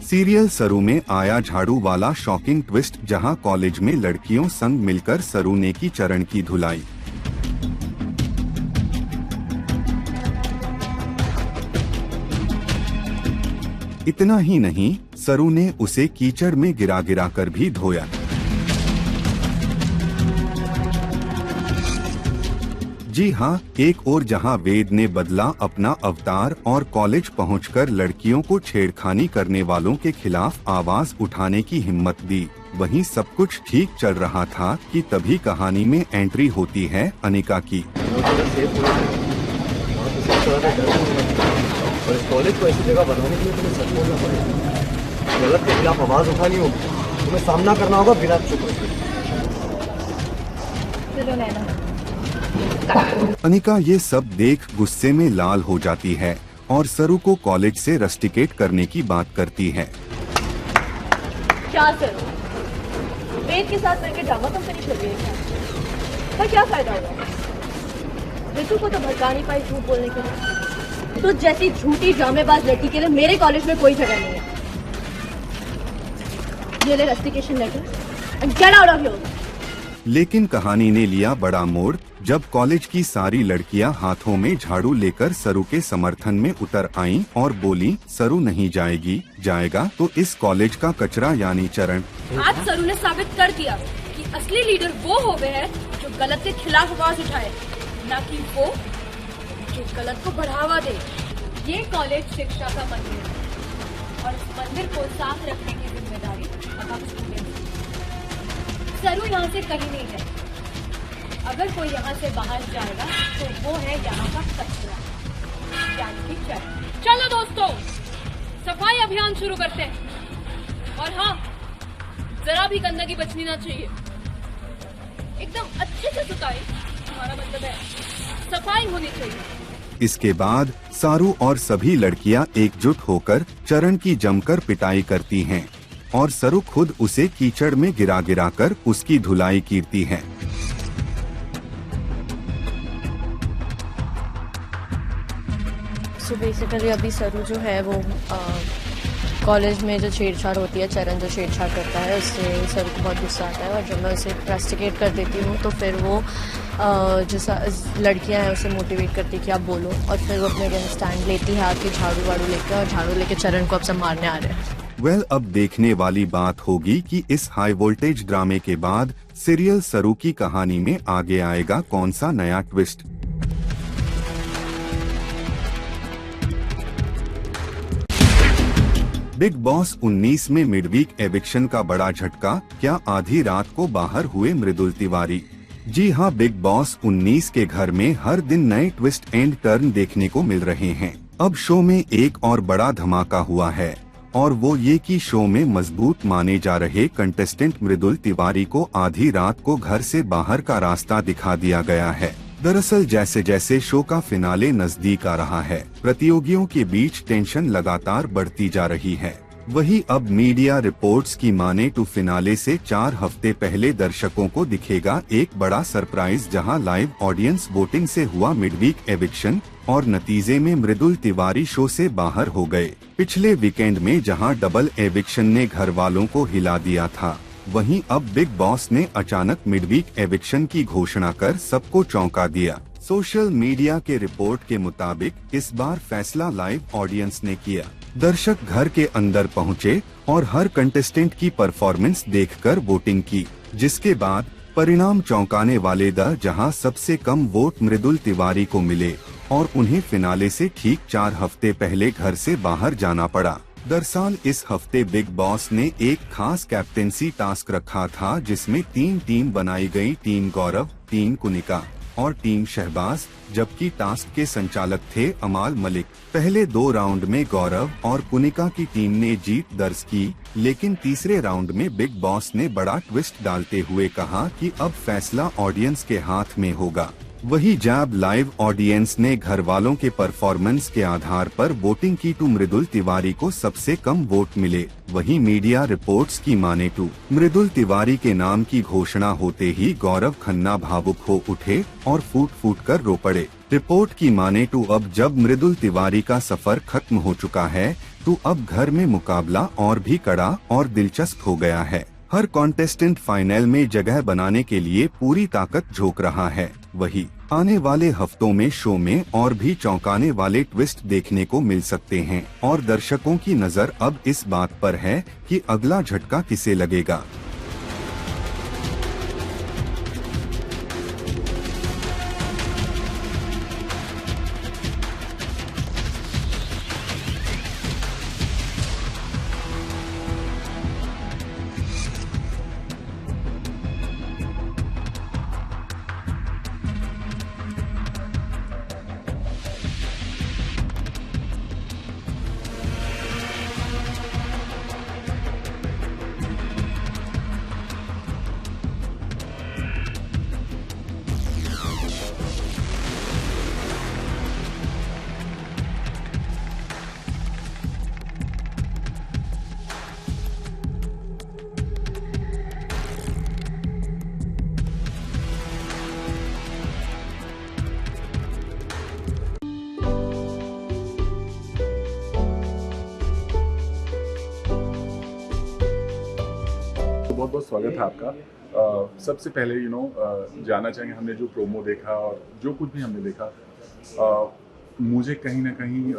Serial सरू में आया झाड़ू वाला शॉकिंग ट्विस्ट, जहां कॉलेज में लड़कियों संग मिलकर सरू ने की चरण की धुलाई। इतना ही नहीं, सरू ने उसे कीचड़ में गिरा गिरा कर भी धोया। जी हाँ, एक और जहां वेद ने बदला अपना अवतार और कॉलेज पहुंचकर लड़कियों को छेड़खानी करने वालों के खिलाफ आवाज उठाने की हिम्मत दी, वहीं सब कुछ ठीक चल रहा था कि तभी कहानी में एंट्री होती है अनिका की। और इस कॉलेज को ऐसी जगह बनाने के लिए तुम्हें सच बोलना पड़ेगा। गलत के खिलाफ आवाज उठानी होगी, तुम्हें सामना करना होगा बिना चुप रहे। अनिका ये सब देख गुस्से में लाल हो जाती है और सरू को कॉलेज से रस्टिकेट करने की बात करती है। क्या सरू, वेद के साथ मिलकर ड्रामा कंपनी चल रही है, पर क्या फायदा होगा? ऋतु को तो भड़का नहीं पाई झूठ बोलने के लिए। तो जैसी झूठी ड्रामेबाज लड़की के लिए मेरे कॉलेज में कोई जगह नहीं है। ये ले rustication letter and get out of here. लेकिन कहानी ने लिया बड़ा मोड़ जब कॉलेज की सारी लड़कियां हाथों में झाड़ू लेकर सरू के समर्थन में उतर आईं और बोली, सरू नहीं जाएगी, जाएगा तो इस कॉलेज का कचरा यानी चरण। आज सरू ने साबित कर दिया कि असली लीडर वो होवे है जो गलत के खिलाफ आवाज उठाए, न कि वो जो गलत को बढ़ावा दे। ये कॉलेज शिक्षा का मंदिर है और इस मंदिर को साफ रखने की जिम्मेदारी अब हम स्टूडेंट्स की। सरू यहाँ से कहीं नहीं है। अगर कोई यहाँ से बाहर जाएगा तो वो है यहाँ का कचरा यानी कि चरण। चलो दोस्तों, सफाई अभियान शुरू करते हैं। और हाँ, जरा भी गंदगी बचनी ना चाहिए। एकदम अच्छे से सुताई, हमारा मतलब है सफाई होनी चाहिए। इसके बाद सारू और सभी लड़कियां एकजुट होकर चरण की जमकर पिटाई करती हैं और सरू खुद उसे कीचड़ में गिरा गिरा कर उसकी धुलाई कीरती है। सो बेसिकली अभी सरू जो है वो कॉलेज में जो छेड़छाड़ होती है, चरण जो छेड़छाड़ करता है, उससे सरू को बहुत गुस्सा आता है और जब मैं उसे रस्टिकेट कर देती हूँ तो फिर वो जो लड़कियां हैं उसे मोटिवेट करती है कि आप बोलो, और फिर वो अपने अगेंस्ट स्टैंड लेती है आके झाड़ू वाड़ू लेकर, और झाड़ू लेके चरण को अब सब मारने आ रहे हैं। अब देखने वाली बात होगी कि इस हाई वोल्टेज ड्रामे के बाद सीरियल सरू की कहानी में आगे आएगा कौन सा नया ट्विस्ट। बिग बॉस 19 में मिडवीक एविक्शन का बड़ा झटका, क्या आधी रात को बाहर हुए मृदुल तिवारी। जी हां, बिग बॉस 19 के घर में हर दिन नए ट्विस्ट एंड टर्न देखने को मिल रहे हैं। अब शो में एक और बड़ा धमाका हुआ है और वो ये कि शो में मजबूत माने जा रहे कंटेस्टेंट मृदुल तिवारी को आधी रात को घर से बाहर का रास्ता दिखा दिया गया है। दरअसल जैसे जैसे शो का फिनाले नजदीक आ रहा है, प्रतियोगियों के बीच टेंशन लगातार बढ़ती जा रही है। वहीं अब मीडिया रिपोर्ट्स की माने तो फिनाले से 4 हफ्ते पहले दर्शकों को दिखेगा एक बड़ा सरप्राइज, जहां लाइव ऑडियंस वोटिंग से हुआ मिडवीक एविक्शन और नतीजे में मृदुल तिवारी शो से बाहर हो गए। पिछले वीकेंड में जहां डबल एविक्शन ने घर वालों को हिला दिया था, वहीं अब बिग बॉस ने अचानक मिडवीक एविक्शन की घोषणा कर सबको चौंका दिया। सोशल मीडिया के रिपोर्ट के मुताबिक इस बार फैसला लाइव ऑडियंस ने किया। दर्शक घर के अंदर पहुंचे और हर कंटेस्टेंट की परफॉर्मेंस देखकर वोटिंग की, जिसके बाद परिणाम चौंकाने वाले जहां सबसे कम वोट मृदुल तिवारी को मिले और उन्हें फिनाले से ठीक 4 हफ्ते पहले घर से बाहर जाना पड़ा। दरअसल इस हफ्ते बिग बॉस ने एक खास कैप्टेंसी टास्क रखा था, जिसमें 3 टीम बनाई गई, टीम गौरव, टीम कुनिका और टीम शहबाज, जबकि टास्क के संचालक थे अमाल मलिक। पहले 2 राउंड में गौरव और कुनिका की टीम ने जीत दर्ज की, लेकिन तीसरे राउंड में बिग बॉस ने बड़ा ट्विस्ट डालते हुए कहा कि अब फैसला ऑडियंस के हाथ में होगा। वही जब लाइव ऑडियंस ने घर वालों के परफॉर्मेंस के आधार पर वोटिंग की तो मृदुल तिवारी को सबसे कम वोट मिले। वही मीडिया रिपोर्ट्स की माने तो मृदुल तिवारी के नाम की घोषणा होते ही गौरव खन्ना भावुक हो उठे और फूट फूट कर रो पड़े। रिपोर्ट की माने तो अब जब मृदुल तिवारी का सफर खत्म हो चुका है तो अब घर में मुकाबला और भी कड़ा और दिलचस्प हो गया है। हर कॉन्टेस्टेंट फाइनल में जगह बनाने के लिए पूरी ताकत झोंक रहा है। वही आने वाले हफ्तों में शो में और भी चौंकाने वाले ट्विस्ट देखने को मिल सकते हैं और दर्शकों की नजर अब इस बात पर है कि अगला झटका किसे लगेगा। बहुत बहुत स्वागत है आपका। सबसे पहले जानना चाहेंगे, हमने जो प्रोमो देखा और जो कुछ भी हमने देखा, मुझे कहीं ना कहीं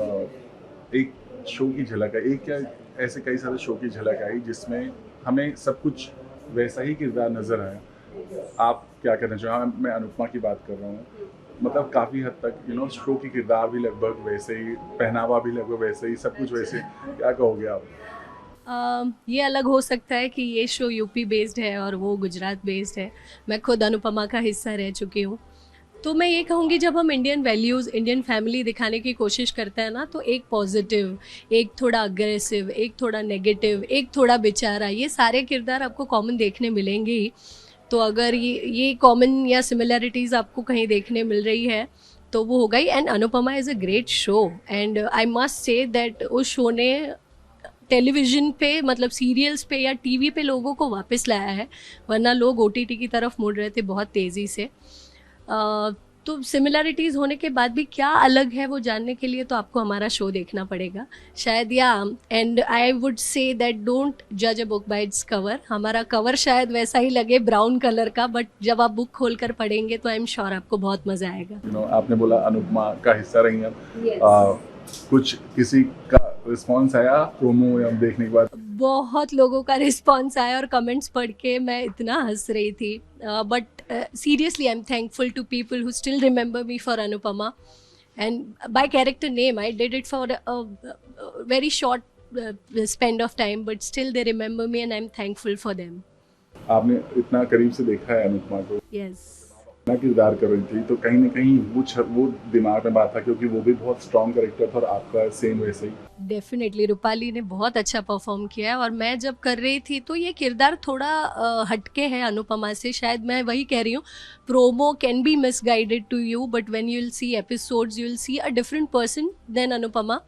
एक शो की झलक है, एक क्या ऐसे कई सारे शो की झलक आई जिसमें हमें सब कुछ वैसा ही किरदार नज़र आया। आप क्या कहना चाहेंगे? मैं अनुपमा की बात कर रहा हूँ। मतलब काफ़ी हद तक शो की किरदार भी लगभग वैसे ही, पहनावा भी लगभग वैसे ही, सब कुछ वैसे। क्या कहोगे आप? ये अलग हो सकता है कि ये शो यूपी बेस्ड है और वो गुजरात बेस्ड है। मैं खुद अनुपमा का हिस्सा रह चुकी हूँ, तो मैं ये कहूँगी जब हम इंडियन वैल्यूज़, इंडियन फैमिली दिखाने की कोशिश करते हैं ना, तो एक पॉजिटिव, एक थोड़ा अग्रेसिव, एक थोड़ा नेगेटिव, एक थोड़ा बेचारा, ये सारे किरदार आपको कॉमन देखने मिलेंगे ही। तो अगर ये कॉमन या सिमिलैरिटीज़ आपको कहीं देखने मिल रही है तो वो होगा ही। And Anupama is a great show and I must say that उस शो ने टेलीविज़न पे, मतलब सीरियल्स पे या टीवी पे लोगों को वापस लाया है, वरना लोग ओटीटी की तरफ मुड़ रहे थे बहुत तेज़ी से। तो सिमिलैरिटीज़ होने के बाद भी क्या अलग है वो जानने के लिए तो आपको हमारा शो देखना पड़ेगा शायद। Yeah and I would say that don't जज a book by its cover. हमारा कवर शायद वैसा ही लगे ब्राउन कलर का, बट जब आप बुक खोल कर पढ़ेंगे तो आई एम श्योर आपको बहुत मज़ा आएगा। आपने बोला अनुपमा का हिस्सा रही हैं, कुछ किसी का रिस्पांस आया प्रोमो या देखने के बाद? बहुत लोगों का रिस्पांस आया और कमेंट्स पढ़ के मैं इतना हंस रही थी। But seriously I am thankful to people who still remember me for Anupama and by character name. I did it for a very short spend of time, but still they remember me and I am thankful for them. आपने इतना करीब से देखा है अनुपमा को, yes, किरदार कर रही थी, तो कहीं ना कहीं वो दिमाग में बात था, क्योंकि वो भी बहुत स्ट्रॉन्ग कैरेक्टर था और आपका सेम वैसे ही। डेफिनेटली रूपाली ने बहुत अच्छा परफॉर्म किया है और मैं जब कर रही थी तो ये किरदार थोड़ा हटके है अनुपमा से। शायद मैं वही कह रही हूँ, promo can be misguided to you, but when you will see episodes you will see a different person then Anupama.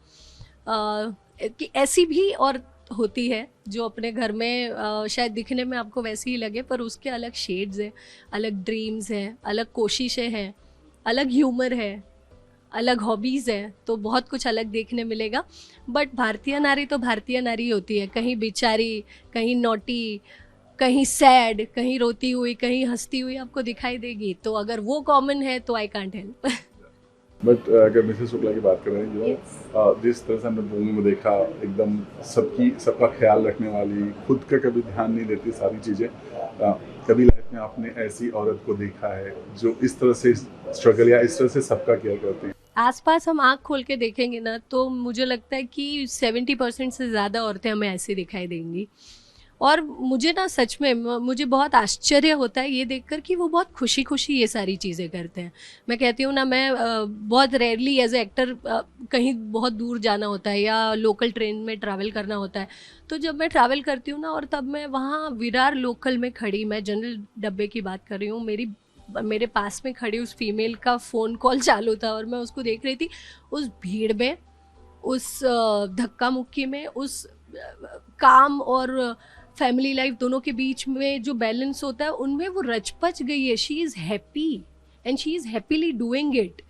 कि ऐसी भी और होती है जो अपने घर में शायद दिखने में आपको वैसे ही लगे, पर उसके अलग शेड्स हैं, अलग ड्रीम्स हैं, अलग कोशिशें हैं, अलग ह्यूमर है, अलग हॉबीज़ हैं, तो बहुत कुछ अलग देखने मिलेगा। बट भारतीय नारी तो भारतीय नारी होती है, कहीं बेचारी, कहीं नॉटी, कहीं सैड, कहीं रोती हुई, कहीं हंसती हुई आपको दिखाई देगी। तो अगर वो कॉमन है तो आई कांट हेल्प। बट अगर मिसेस शुक्ला की बात कर रहे हैं, जिस तरह से हमने प्रोमो में देखा, एकदम सबका ख्याल रखने वाली, खुद का कभी ध्यान नहीं देती, सारी चीज़ें। कभी लाइफ में आपने ऐसी औरत को देखा है जो इस तरह से स्ट्रगल या इस तरह से सबका केयर करती है? आसपास हम आँख खोल के देखेंगे ना तो मुझे लगता है कि 70% से ज़्यादा औरतें हमें ऐसी दिखाई देंगी। और मुझे ना सच में मुझे बहुत आश्चर्य होता है ये देखकर कि वो बहुत खुशी खुशी ये सारी चीज़ें करते हैं। मैं कहती हूँ ना, मैं बहुत रेयरली एज ए एक्टर कहीं बहुत दूर जाना होता है या लोकल ट्रेन में ट्रैवल करना होता है, तो जब मैं ट्रैवल करती हूँ ना और तब मैं वहाँ विरार लोकल में खड़ी, मैं जनरल डब्बे की बात कर रही हूँ, मेरी मेरे पास में खड़ी उस फीमेल का फ़ोन कॉल चालू था और मैं उसको देख रही थी, उस भीड़ में, उस धक्का मुक्की में, उस काम और फैमिली लाइफ दोनों के बीच में जो बैलेंस होता है, उनमें वो रचपच गई है. She is happy and she is happily doing it.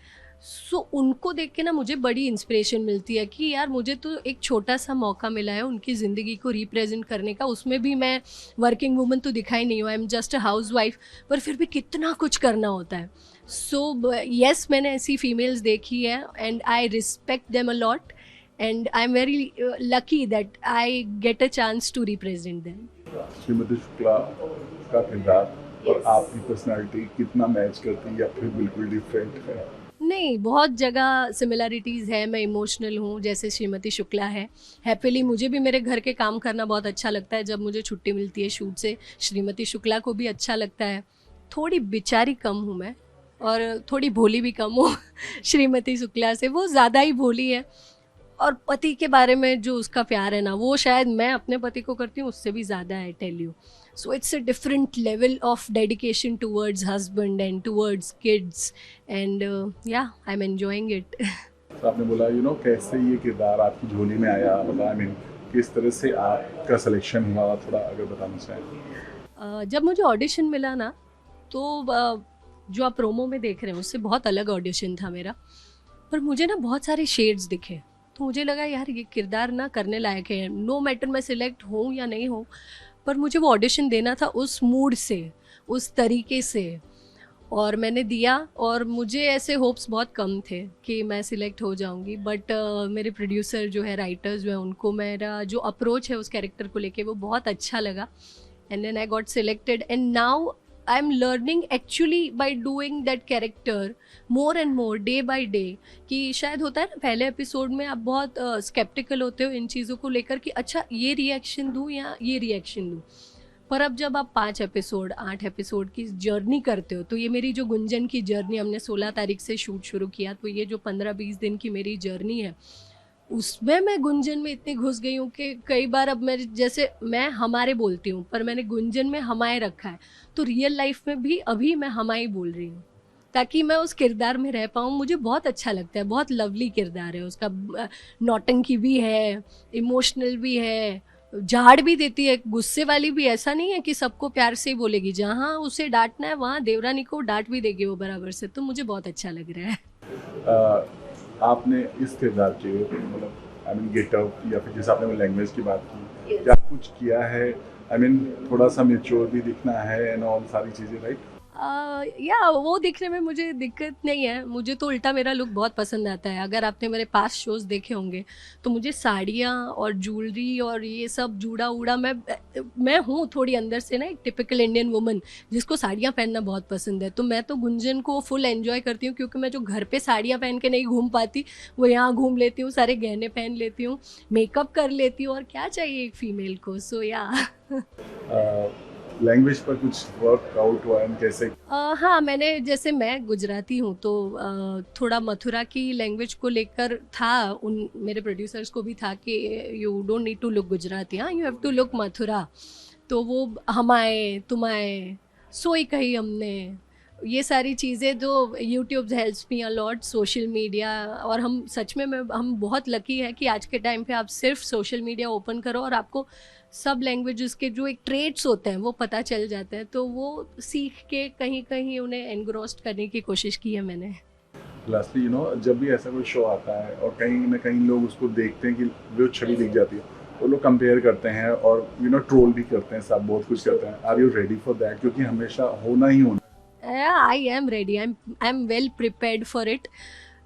So उनको देख के ना मुझे बड़ी इंस्पिरेशन मिलती है कि यार मुझे तो एक छोटा सा मौका मिला है उनकी ज़िंदगी को रिप्रेजेंट करने का. उसमें भी मैं वर्किंग वूमन तो दिखाई नहीं हूँ, I am just a house wife, पर फिर भी कितना कुछ करना होता है. सो येस, मैंने ऐसी फीमेल्स देखी है and I respect them a lot and I am very lucky that I get a chance to represent them. Shrimati Shukla का किरदार और आपकी पर्सनालिटी कितना मैच करती है या फिर बिल्कुल डिफरेंट है? नहीं, बहुत जगह सिमिलैरिटीज़ है. मैं इमोशनल हूँ जैसे श्रीमती शुक्ला है. हैप्पीली मुझे भी मेरे घर के काम करना बहुत अच्छा लगता है जब मुझे छुट्टी मिलती है शूट से. श्रीमती शुक्ला को भी अच्छा लगता है. थोड़ी बेचारी कम हूँ मैं और थोड़ी भोली भी कम हूँ श्रीमती शुक्ला से. वो ज़्यादा ही भोली है और पति के बारे में जो उसका प्यार है ना, वो शायद मैं अपने पति को करती हूँ उससे भी ज़्यादा है, tell you. So it's a different level of dedication towards husband and towards kids and yeah, I'm enjoying it. तो आपने बोला कैसे ये किरदार आपकी झोली में आया, मतलब आई मीन किस तरह से आपका सिलेक्शन हुआ, थोड़ा अगर बताना चाहें. जब मुझे ऑडिशन मिला ना, तो जो आप प्रोमो में देख रहे हैं उससे बहुत अलग ऑडिशन था मेरा, पर मुझे ना बहुत सारे शेड्स दिखे. तो मुझे लगा यार ये किरदार ना करने लायक है. नो मैटर मैं सिलेक्ट हूँ या नहीं हूँ, पर मुझे वो ऑडिशन देना था उस मूड से, उस तरीके से, और मैंने दिया. और मुझे ऐसे होप्स बहुत कम थे कि मैं सिलेक्ट हो जाऊंगी, बट मेरे प्रोड्यूसर जो है, राइटर्स जो है, उनको मेरा जो अप्रोच है उस कैरेक्टर को लेके वो बहुत अच्छा लगा and then I got selected and now I am learning actually by doing that character more and more day by day. कि शायद होता है ना पहले एपिसोड में आप बहुत स्केप्टिकल होते हो इन चीज़ों को लेकर कि अच्छा ये रिएक्शन दूँ या ये रिएक्शन दूँ, पर अब जब आप 5 एपिसोड 8 एपिसोड की जर्नी करते हो, तो ये मेरी जो गुंजन की जर्नी, हमने 16 तारीख से शूट शुरू किया, तो ये जो 15-20 दिन की मेरी जर्नी है उसमें मैं गुंजन में इतनी घुस गई हूँ कि कई बार अब मैं हमारे बोलती हूँ, पर मैंने गुंजन में हमाए रखा है. तो रियल लाइफ में भी अभी मैं हमाई बोल रही हूँ ताकि मैं उस किरदार में रह पाऊँ. मुझे बहुत अच्छा लगता है, बहुत लवली किरदार है उसका. नौटंकी भी है, इमोशनल भी है, झाड़ भी देती है, गुस्से वाली भी. ऐसा नहीं है कि सबको प्यार से ही बोलेगी, जहाँ उसे डांटना है वहाँ देवरानी को डांट भी देगी वो बराबर से. तो मुझे बहुत अच्छा लग रहा है. आपने इस किरदार के मतलब आई मीन गेटअप या फिर जैसे आपने लैंग्वेज की बात की, क्या कुछ किया है? आई मीन थोड़ा सा मेच्योर भी दिखना है एंड ऑल सारी चीज़ें, राइट? या वो दिखने में मुझे दिक्कत नहीं है. मुझे तो उल्टा मेरा लुक बहुत पसंद आता है. अगर आपने मेरे पास शोज़ देखे होंगे तो मुझे साड़ियाँ और ज्वेलरी और ये सब जूड़ा उड़ा, मैं हूँ थोड़ी अंदर से ना एक टिपिकल इंडियन वुमन जिसको साड़ियाँ पहनना बहुत पसंद है. तो मैं तो गुंजन को फुल एंजॉय करती हूँ, क्योंकि मैं जो घर पे साड़ियाँ पहन के नहीं घूम पाती वो यहाँ घूम लेती हूँ, सारे गहने पहन लेती हूँ, मेकअप कर लेती हूँ, और क्या चाहिए एक फीमेल को. सो या लैंग्वेज पर कुछ वर्कआउट हुआ है कैसे? हाँ, मैं गुजराती हूँ, तो थोड़ा मथुरा की लैंग्वेज को लेकर था. उन मेरे प्रोड्यूसर्स को भी था कि you don't need to look Gujarati, हाँ you have to look Mathura. तो वो हमाए तुम्हाए सोई कही हमने, ये सारी चीज़ें जो YouTube helps me a lot, social media. और हम सच में हम बहुत लकी है कि आज के टाइम पे आप सिर्फ सोशल मीडिया ओपन करो और आपको सब लैंग्वेजेस के जो एक ट्रेड्स होते हैं वो पता चल जाते हैं. तो वो सीख के कहीं कहीं उन्हें एनग्रोस्ड करने की कोशिश की है मैंने. लास्टली जब भी ऐसा कोई शो आता है और कहीं ना कहीं लोग उसको देखते हैं कि जो छवि दिख जाती है, वो लोग कंपेयर करते हैं और ट्रोल भी करते हैं, सब बहुत कुछ करते हैं. Are you ready for that? क्योंकि हमेशा होना ही होना. I am ready, I am well prepared for it.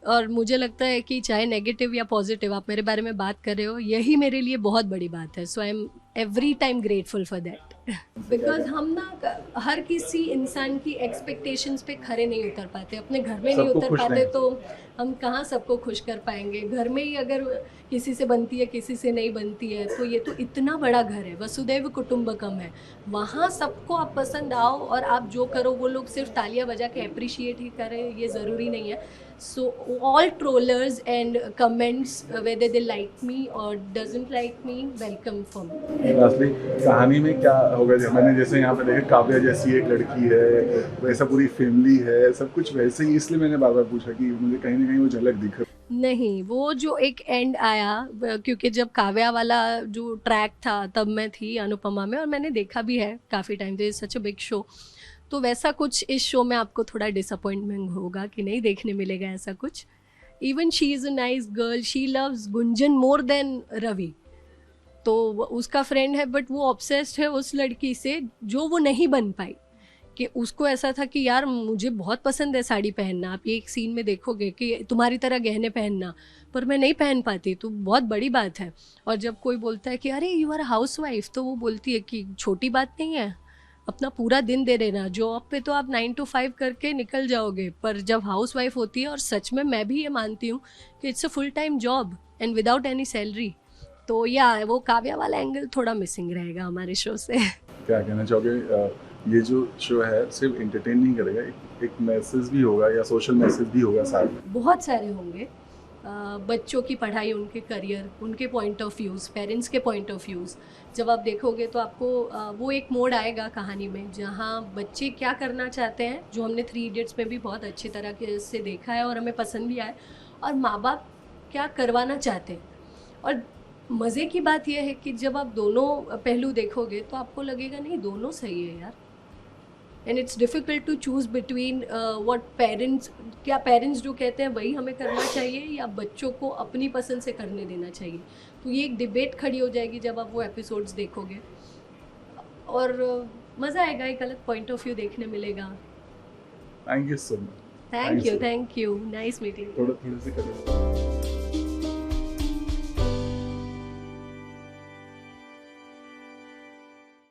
और मुझे लगता है कि चाहे नेगेटिव या पॉजिटिव आप मेरे बारे में बात कर रहे हो, यही मेरे लिए बहुत बड़ी बात है. So I am every time grateful for that. Because हम ना हर किसी इंसान की एक्सपेक्टेशंस पे खरे नहीं उतर पाते, अपने घर में नहीं उतर पाते, तो हम कहाँ सबको खुश कर पाएंगे। घर में ही अगर किसी से बनती है किसी से नहीं बनती है, तो ये तो इतना बड़ा घर है, वसुदैव कुटुंबकम है, वहाँ सबको आप पसंद आओ और आप जो करो वो लोग सिर्फ तालियां बजा के अप्रिशिएट ही करें, ये ज़रूरी नहीं है। So all trollers and comments whether they like me or doesn't like me, welcome for me. असली कहानी में क्या होगा, जब मैंने जैसे यहाँ पे देखा काव्या जैसी एक लड़की है, वैसा पूरी फैमिली है, सब कुछ वैसे ही, इसलिए मैंने बार बार पूछा कि मुझे कहीं ना कहीं वो झलक दिख रही। नहीं, वो जो एक एंड आया, क्योंकि जब काव्या वाला जो ट्रैक था तब मैं थी अनुपमा में और मैंने देखा भी है काफ़ी टाइम से, सच अ बिग शो, तो वैसा कुछ इस शो में आपको थोड़ा डिसअपॉइंटमेंट होगा कि नहीं देखने मिलेगा ऐसा कुछ। Even she is a nice girl, she loves Gunjan more than Ravi, तो उसका फ्रेंड है बट वो ऑब्सेस्ड है उस लड़की से जो वो नहीं बन पाई, कि उसको ऐसा था कि यार मुझे बहुत पसंद है साड़ी पहनना, आप ये एक सीन में देखोगे कि तुम्हारी तरह गहने पहनना, पर मैं नहीं पहन पाती, तो बहुत बड़ी बात है। और जब कोई बोलता है कि अरे यू आर हाउस वाइफ, तो वो बोलती है कि छोटी बात नहीं है, अपना पूरा दिन दे देना, जॉब पे तो आप 9 to 5 करके निकल जाओगे, पर जब हाउस वाइफ होती है, और सच में मैं भी ये मानती हूँ कि it's a full time job and without any salary, तो या वो काव्या वाला एंगल थोड़ा मिसिंग रहेगा हमारे शो से। क्या कहना चाहोगे, ये जो शो है सिर्फ एंटरटेन नहीं करेगा, एक मैसेज भी होगा या सोशल मैसेज भी होगा साथ में? बहुत सारे होंगे, बच्चों की पढ़ाई, उनके करियर, उनके पॉइंट ऑफ व्यूज़, पेरेंट्स के पॉइंट ऑफ व्यूज़, जब आप देखोगे तो आपको वो एक मोड आएगा कहानी में जहाँ बच्चे क्या करना चाहते हैं, जो हमने 3 इडियट्स में भी बहुत अच्छी तरह से देखा है और हमें पसंद भी आया, और माँ बाप क्या करवाना चाहते हैं। और मज़े की बात यह है कि जब आप दोनों पहलू देखोगे तो आपको लगेगा नहीं, दोनों सही है यार, and it's difficult to choose between what parents, क्या पेरेंट्स जो कहते हैं वही हमें करना चाहिए या बच्चों को अपनी पसंद से करने देना चाहिए। तो ये एक डिबेट खड़ी हो जाएगी जब आप वो एपिसोड्स देखोगे, और मज़ा आएगा, एक अलग पॉइंट ऑफ व्यू देखने मिलेगा। Thank you so much. Thank you, nice meeting. थोड़ा से करें।